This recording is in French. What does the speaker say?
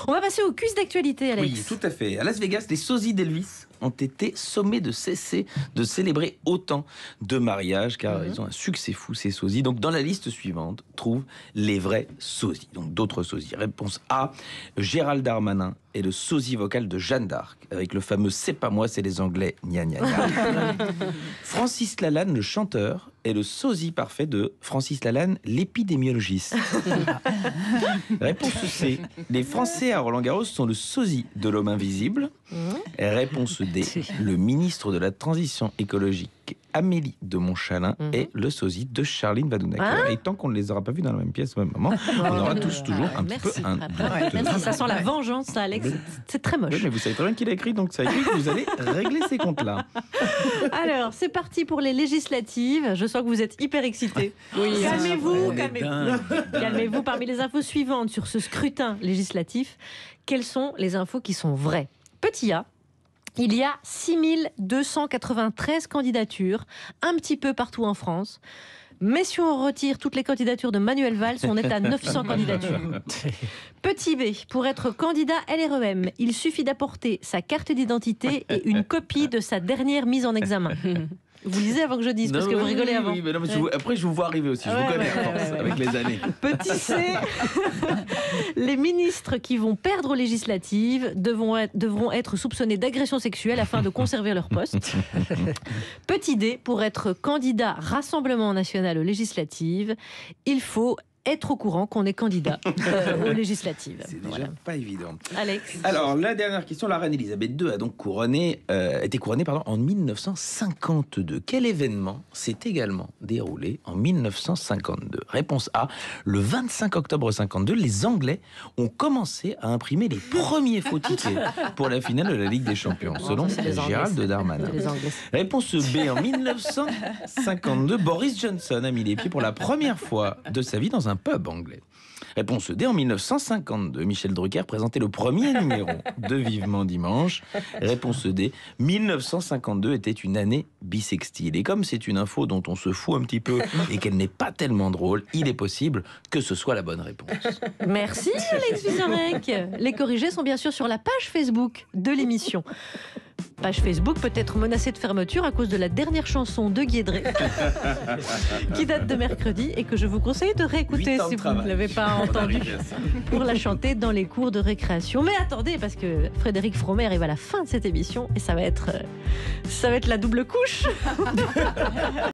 On va passer au quiz d'actualité, Alex. Oui, tout à fait. À Las Vegas, les sosies d'Elvis ont été sommés de cesser de célébrer autant de mariages, car ils ont un succès fou, ces sosies. Donc, dans la liste suivante, trouve les vrais sosies. Donc, d'autres sosies. Réponse A, Gérald Darmanin est le sosie vocal de Jeanne d'Arc, avec le fameux « C'est pas moi, c'est les Anglais, gna gna gna ». Francis Lalanne, le chanteur, est le sosie parfait de Francis Lalanne, l'épidémiologiste. Réponse C, les Français à Roland-Garros sont le sosie de l'homme invisible. Réponse D, le ministre de la Transition écologique, Amélie de Montchalin, est le sosie de Charline Vanhoenacker. Et tant qu'on ne les aura pas vus dans la même pièce au même moment, on aura tous toujours un petit peu un... Merci, ça sent la vengeance, ça, Alex. C'est très moche. Oui, mais vous savez très bien qui l'a écrit, donc ça veut dire que vous allez régler ces comptes-là. Alors, c'est parti pour les législatives. Je sens que vous êtes hyper excités. Oui, calmez-vous, calmez-vous. Parmi les infos suivantes sur ce scrutin législatif, quelles sont les infos qui sont vraies? Petit A, il y a 6293 candidatures, un petit peu partout en France. Mais si on retire toutes les candidatures de Manuel Valls, on est à 900 candidatures. Petit B, pour être candidat LREM, il suffit d'apporter sa carte d'identité et une copie de sa dernière mise en examen. Vous lisez avant que je dise, parce que vous rigolez avant. Oui, mais non, mais après, je vous vois arriver aussi. Je vous connais à force, avec les années. Petit C, les ministres qui vont perdre aux législatives devront être soupçonnés d'agression sexuelle afin de conserver leur poste. Petit D, pour être candidat Rassemblement national aux législatives, il faut être au courant qu'on est candidat aux législatives. C'est déjà pas évident. Alex. Alors, la dernière question, la reine Elisabeth II a donc été couronnée en 1952. Quel événement s'est également déroulé en 1952? Réponse A, le 25 octobre 52, les Anglais ont commencé à imprimer les premiers faux tickets pour la finale de la Ligue des Champions, selon Gérald Darmanin. Réponse B, en 1952, Boris Johnson a mis les pieds pour la première fois de sa vie dans un pub anglais. Réponse D, en 1952, Michel Drucker présentait le premier numéro de Vivement Dimanche. Réponse D, 1952 était une année bissextile. Et comme c'est une info dont on se fout un petit peu et qu'elle n'est pas tellement drôle, il est possible que ce soit la bonne réponse. Merci Alex Vizorek. Les corrigés sont bien sûr sur la page Facebook de l'émission. Page Facebook peut être menacée de fermeture à cause de la dernière chanson de Guédré qui date de mercredi et que je vous conseille de réécouter si vous ne l'avez pas entendue pour la chanter dans les cours de récréation. Mais attendez, parce que Frédéric Fromet arrive à la fin de cette émission et ça va être la double couche.